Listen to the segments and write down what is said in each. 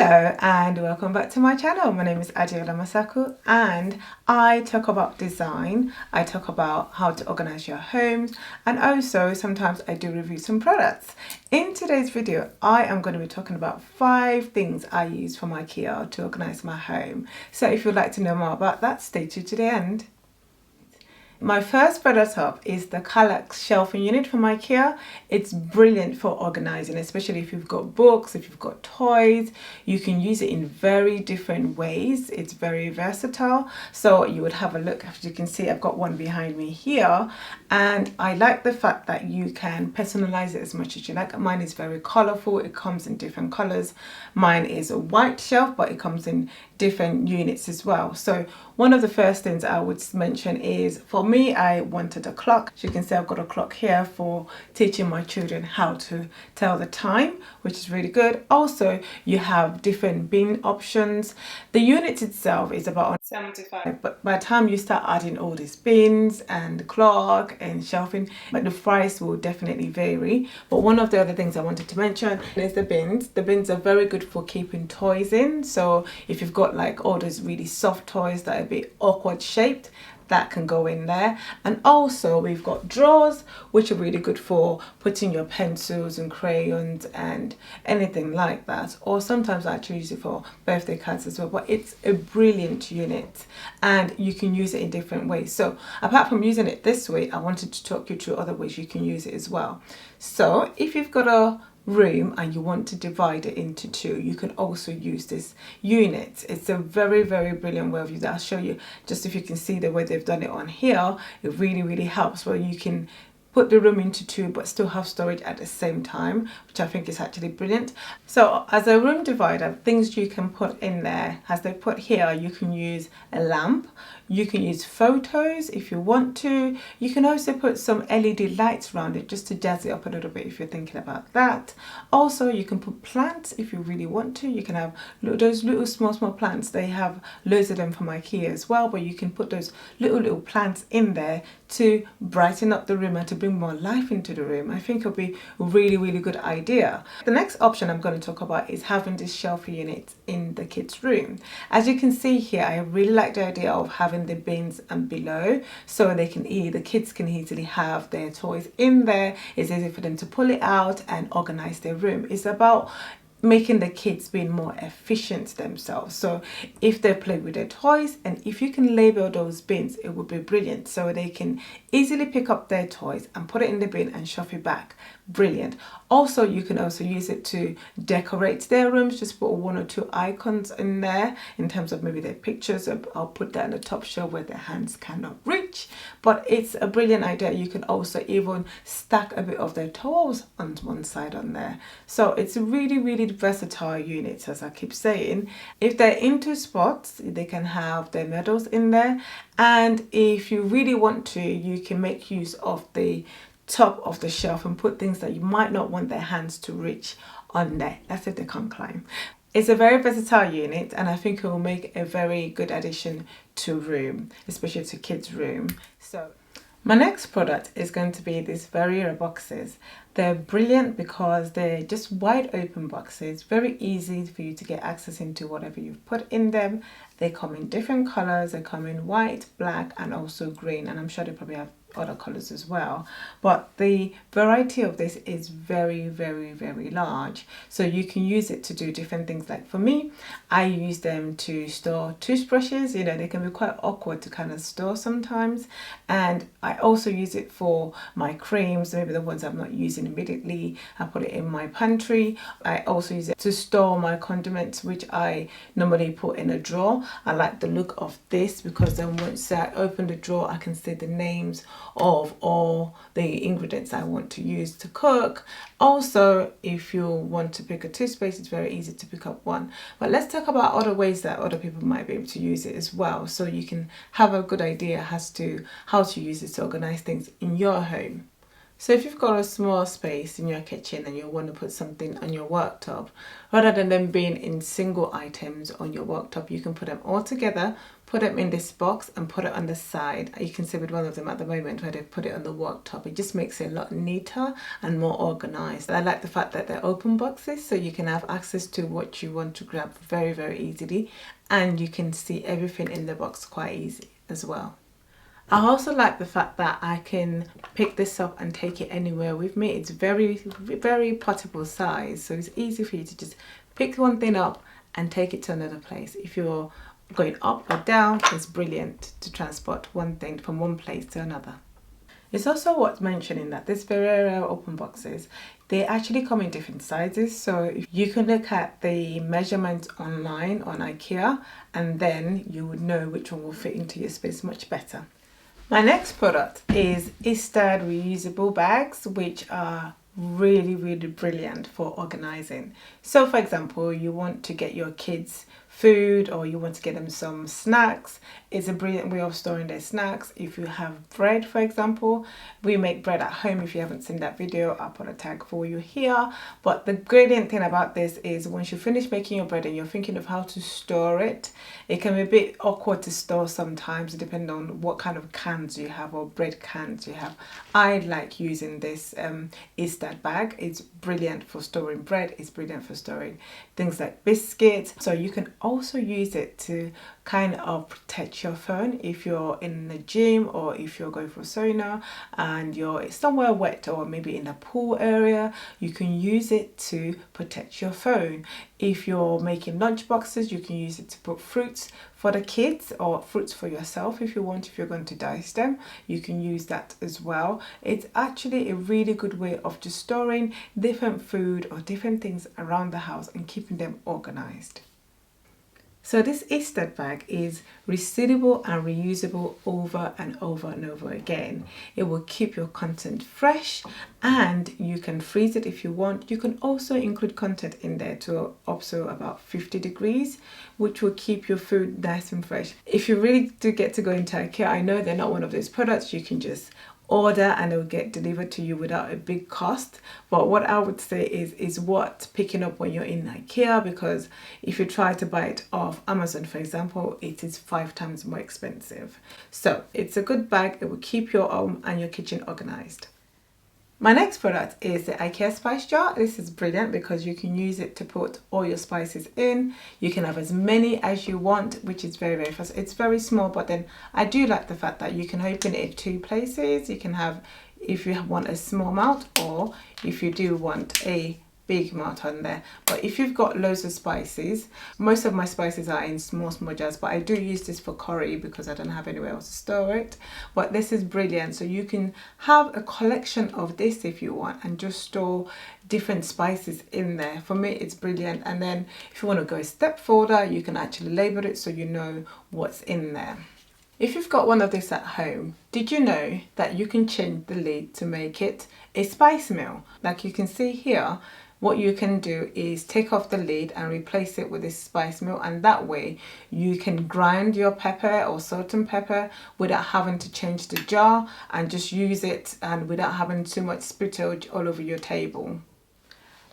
Hello and welcome back to my channel. My name is Adeola Mosaku and I talk about design, I talk about how to organize your homes, and also sometimes I do review some products. In today's video, I am going to be talking about 5 things I use from IKEA to organize my home. So if you'd like to know more about that, stay tuned to the end. My first product up is the Kallux Shelf unit from IKEA. It's brilliant for organizing, especially if you've got books, if you've got toys. You can use it in very different ways. It's very versatile. So you would have a look. As you can see, I've got one behind me here, and I like the fact that you can personalize it as much as you like. Mine is very colorful. It comes in different colors. Mine is a white shelf, but it comes in different units as well. So one of the first things I would mention is, for me, I wanted a clock. As you can see, I've got a clock here for teaching my children how to tell the time, which is really good. Also, you have different bin options. The unit itself is about $75, but by the time you start adding all these bins and clock and shelving, but the price will definitely vary. But one of the other things I wanted to mention is the bins. The bins are very good for keeping toys in. So if you've got like all those really soft toys that are a bit awkward shaped, that can go in there. And also we've got drawers, which are really good for putting your pencils and crayons and anything like that. Or sometimes I actually use it for birthday cards as well. But it's a brilliant unit and you can use it in different ways. So apart from using it this way, I wanted to talk you through other ways you can use it as well. So if you've got a room and you want to divide it into 2, you can also use this unit. It's a very brilliant way of using it. I'll show you just if you can see the way they've done it on here. It really helps where you can put the room into 2 but still have storage at the same time, which I think is actually brilliant. So as a room divider, things you can put in there, as they put here, you can use a lamp, you can use photos if you want to. You can also put some LED lights around it just to jazz it up a little bit if you're thinking about that. Also, you can put plants if you really want to. You can have those little small plants. They have loads of them from IKEA as well, but you can put those little plants in there to brighten up the room and to bring more life into the room. I think it'll be a really good idea. The next option I'm going to talk about is having this shelf unit in the kids' room. As you can see here, I really like the idea of having the bins and below, so they can the kids can easily have their toys in there. It's easy for them to pull it out and organize their room. It's about making the kids being more efficient themselves. So if they play with their toys, and if you can label those bins, it would be brilliant, so they can easily pick up their toys and put it in the bin and shove it back. Brilliant. Also, you can also use it to decorate their rooms. Just put 1 or 2 icons in there in terms of maybe their pictures. I'll put that in the top shelf where their hands cannot reach, but it's a brilliant idea. You can also even stack a bit of their towels on one side on there. So it's a really versatile unit, as I keep saying. If they're into sports, they can have their medals in there, and if you really want to, you can make use of the top of the shelf and put things that you might not want their hands to reach on there. That's if they can't climb. It's a very versatile unit, and I think it will make a very good addition to room, especially to kids' room. So my next product is going to be these Varera boxes. They're brilliant because they're just wide open boxes, very easy for you to get access into whatever you've put in them. They come in different colors. They come in white, black, and also green, and I'm sure they probably have other colors as well, but the variety of this is very large, so you can use it to do different things. Like for me, I use them to store toothbrushes. You know, they can be quite awkward to kind of store sometimes, and I also use it for my creams, maybe the ones I'm not using immediately. I put it in my pantry. I also use it to store my condiments, which I normally put in a drawer. I like the look of this because then once I open the drawer, I can see the names of all the ingredients I want to use to cook. Also, if you want to pick a toothpaste, it's very easy to pick up one. But let's talk about other ways that other people might be able to use it as well, so you can have a good idea as to how to use it to organize things in your home. So if you've got a small space in your kitchen and you want to put something on your worktop, rather than them being in single items on your worktop, you can put them all together, put them in this box and put it on the side. You can see with one of them at the moment where they've put it on the worktop. It just makes it a lot neater and more organized. I like the fact that they're open boxes, so you can have access to what you want to grab very, very easily, and you can see everything in the box quite easy as well. I also like the fact that I can pick this up and take it anywhere with me. It's very, very portable size, so it's easy for you to just pick one thing up and take it to another place. If you're going up or down, it's brilliant to transport one thing from one place to another. It's also worth mentioning that this Varera open boxes, they actually come in different sizes, so you can look at the measurements online on IKEA and then you would know which one will fit into your space much better. My next product is Istad reusable bags, which are really, really brilliant for organizing. So for example, you want to get your kids food or you want to get them some snacks. It's a brilliant way of storing their snacks. If you have bread, for example, we make bread at home. If you haven't seen that video, I'll put a tag for you here. But the brilliant thing about this is once you finish making your bread and you're thinking of how to store it, it can be a bit awkward to store sometimes depending on what kind of cans you have or bread cans you have. I like using this Istad bag. It's brilliant for storing bread. It's brilliant for storing things like biscuits. So you can also use it to kind of protect your phone if you're in the gym or if you're going for sauna and you're somewhere wet or maybe in a pool area. You can use it to protect your phone. If you're making lunch boxes, you can use it to put fruits for the kids or fruits for yourself if you want. If you're going to dice them, you can use that as well. It's actually a really good way of just storing different food or different things around the house and keeping them organized. So this Istad bag is resealable and reusable over and over and over again. It will keep your content fresh and you can freeze it if you want. You can also include content in there to up to about 50 degrees, which will keep your food nice and fresh. If you really do get to go into IKEA, I know they're not one of those products you can just order and it will get delivered to you without a big cost, but what I would say is worth picking up when you're in IKEA, because if you try to buy it off Amazon, for example, it is 5 times more expensive. So it's a good bag. It will keep your home and your kitchen organized. My next product is the IKEA Spice Jar. This is brilliant because you can use it to put all your spices in. You can have as many as you want, which is very, very fast. It's very small, but then I do like the fact that you can open it in 2 places. You can have, if you want a small amount or if you do want a big amount on there. But if you've got loads of spices, most of my spices are in small jars, but I do use this for curry because I don't have anywhere else to store it. But this is brilliant, so you can have a collection of this if you want and just store different spices in there. For me, it's brilliant. And then if you want to go a step further, you can actually label it so you know what's in there. If you've got one of this at home, did you know that you can change the lid to make it a spice mill? Like you can see here, what you can do is take off the lid and replace it with this spice mill, and that way you can grind your pepper or salt and pepper without having to change the jar and just use it and without having too much spillage all over your table.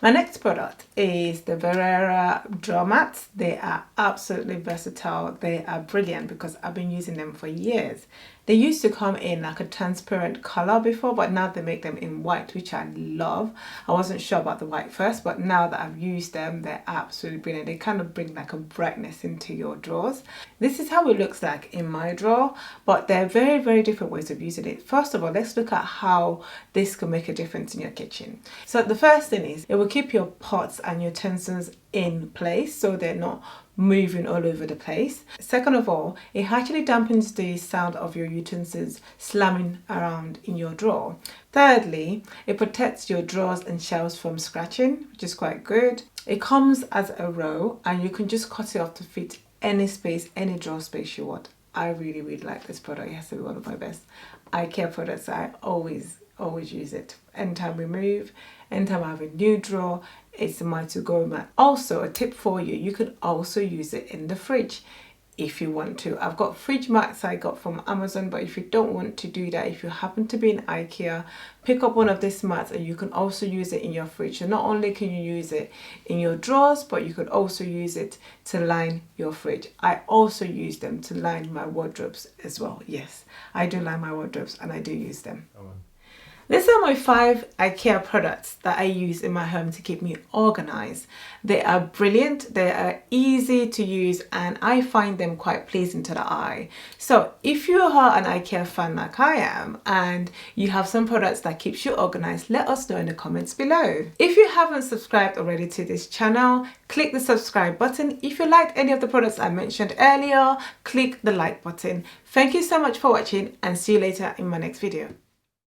My next product is the Varera Drawmat. They are absolutely versatile. They are brilliant because I've been using them for years. They used to come in like a transparent color before, but now they make them in white, which I love. I wasn't sure about the white first, but now that I've used them, they're absolutely brilliant. They kind of bring like a brightness into your drawers. This is how it looks like in my drawer, but there are very, very different ways of using it. First of all, let's look at how this can make a difference in your kitchen. So the first thing is it will keep your pots and utensils in place so they're not moving all over the place. Second of all, it actually dampens the sound of your utensils slamming around in your drawer. Thirdly, it protects your drawers and shelves from scratching, which is quite good. It comes as a row and you can just cut it off to fit any space, any drawer space you want. I really, really like this product. It has to be one of my best IKEA products. I always use it. Anytime we move, anytime I have a new drawer, it's my to-go mat. Also, a tip for you, you could also use it in the fridge. if you want to. I've got fridge mats I got from Amazon, but if you don't want to do that, if you happen to be in IKEA, pick up one of these mats and you can also use it in your fridge. So not only can you use it in your drawers, but you could also use it to line your fridge. I also use them to line my wardrobes as well. Yes, I do line my wardrobes and I do use them. These are my 5 IKEA products that I use in my home to keep me organized. They are brilliant, they are easy to use, and I find them quite pleasing to the eye. So if you are an IKEA fan like I am and you have some products that keeps you organized, let us know in the comments below. If you haven't subscribed already to this channel, click the subscribe button. If you liked any of the products I mentioned earlier, click the like button. Thank you so much for watching and see you later in my next video.